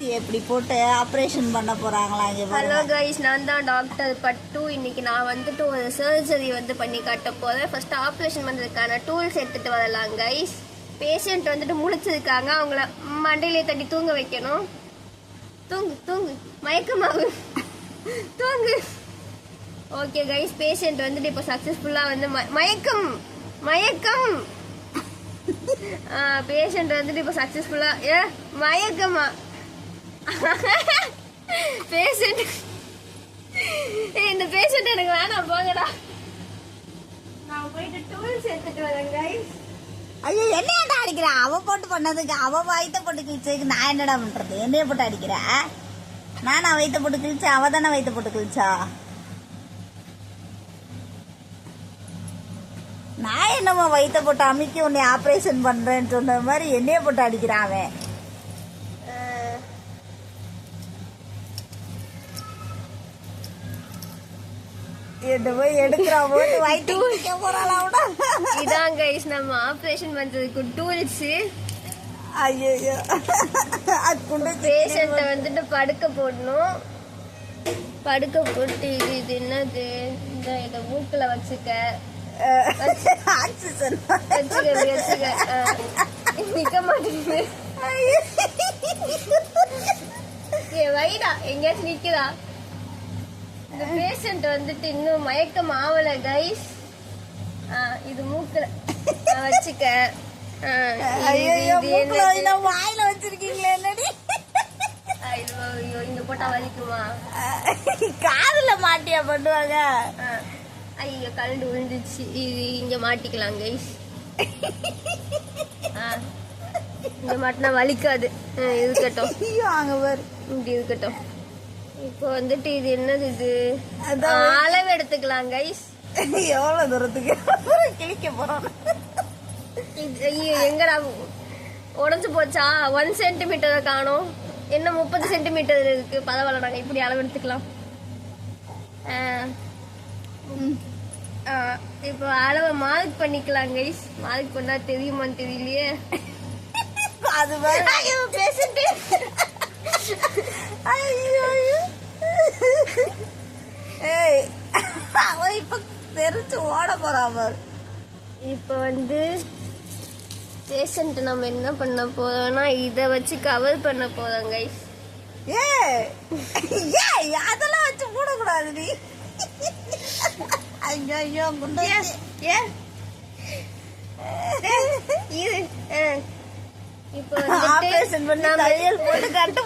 எப்படி போட்டு ஆபரேஷன் பண்ண போறாங்களா? ஹலோ கைஸ், நான் தான் டாக்டர் பட்டு. இன்னைக்கு நான் வந்துட்டு ஒரு சர்ஜரி பண்ணி காட்ட போறேன். ஃபர்ஸ்ட் ஆப்ரேஷன் பண்றதுக்கான டூல்ஸ் எடுத்துட்டு வரலாம் கைஸ். பேஷண்ட் வந்துட்டு முழிச்சிருக்காங்க, அவங்கள மண்டையிலே தட்டி தூங்க வைக்கணும். தூங்கு தூங்கு, மயக்கமாகு, தூங்கு. ஓகே கைஸ், பேஷண்ட் வந்துட்டு இப்போ சக்சஸ்ஃபுல்லா மயக்கம் மயக்கம் பேஷண்ட் வந்துட்டு இப்போ சக்சஸ்ஃபுல்லா மயக்கமா பேஷண்ட். இந்த பேஷண்ட் எனக்கு வேணாம், போங்கடா. நான் போயிட்டு டூல்ஸ் எடுத்துட்டு வரேன் கைஸ். ஐயோ, என்னடா அடிக்கிற? அவ போட்டு பண்ணதுக்கு அவ வயித்த போட்டு கிழிச்சதுக்கு நான் என்னடா பண்றது? என்னைய போட்டு அடிக்கிற? நானா வயித்த போட்டு கிழிச்சா? அவ தானே வயித்த போட்டு கிழிச்சா? நான் என்னமா வயித்த போட்டு அமுக்கி உன்னை ஆபரேஷன் பண்றேன்னு சொன்ன மாதிரி என்னைய போட்டு அடிக்கிறான் அவன். இதான் கைஸ் நம்ம ஆபரேஷன் பண்றதுக்கு டூல்ஸ். ஐயோ, பேஷண்ட வந்துட்டு படுக்க போடணும். படுக்க போட்டு இது என்னது, இத மூக்குல வச்சுக்க நிக்க மாட்டேங்குது. வைடா, எங்கேயாச்சும் நிக்குதா? இந்த பேஷண்ட் வந்துட்டு இன்னும் மயக்கம் ஆவல கைஸ். இது மூக்குல வச்சுக்க. வாயில வச்சிருக்கீங்களே, என்னடி? ஐயோ, இங்க போட்டா வலிக்குமா? காதுல மாட்டியா பண்ணுவாங்க? ஐயோ, கலண்டு விழுந்துச்சு. இது இங்க மாட்டிக்கலாம் கைஸ். இங்க மாட்டினா வலிக்காது. இருக்கட்டும், அங்க பாரு, இப்படி இருக்கட்டும். இப்போ வந்துட்டு இது என்னது, இது அளவு எடுத்துக்கலாம் கைஸ். எவ்வளவு தூரத்துக்கு கிழிக்க போறோம்? ஐயோ, எங்கடா உடஞ்சு போச்சா? 1 சென்டிமீட்டரை காணும். என்ன 30 சென்டிமீட்டர் இருக்கு. பரவாயில்ல, நாங்க இப்படி அளவு எடுத்துக்கலாம். இப்போ அளவை மார்க் பண்ணிக்கலாம் கைஸ். மார்க் பண்ணா தெரியுமான்னு தெரியலையே. அது பேசிட்டு இப்ப தெரிச்சு ஓட போறாம. இப்ப பேஷண்ட் நம்ம என்ன பண்ண போறோம்னா இத வச்சு கவர் பண்ண போறோம் கைஸ். அதெல்லாம் வச்சு போடக்கூடாது நீ. ஐயோ, இப்போ ஆபரேஷன் பண்ணி தையல் போட்டு கட்டு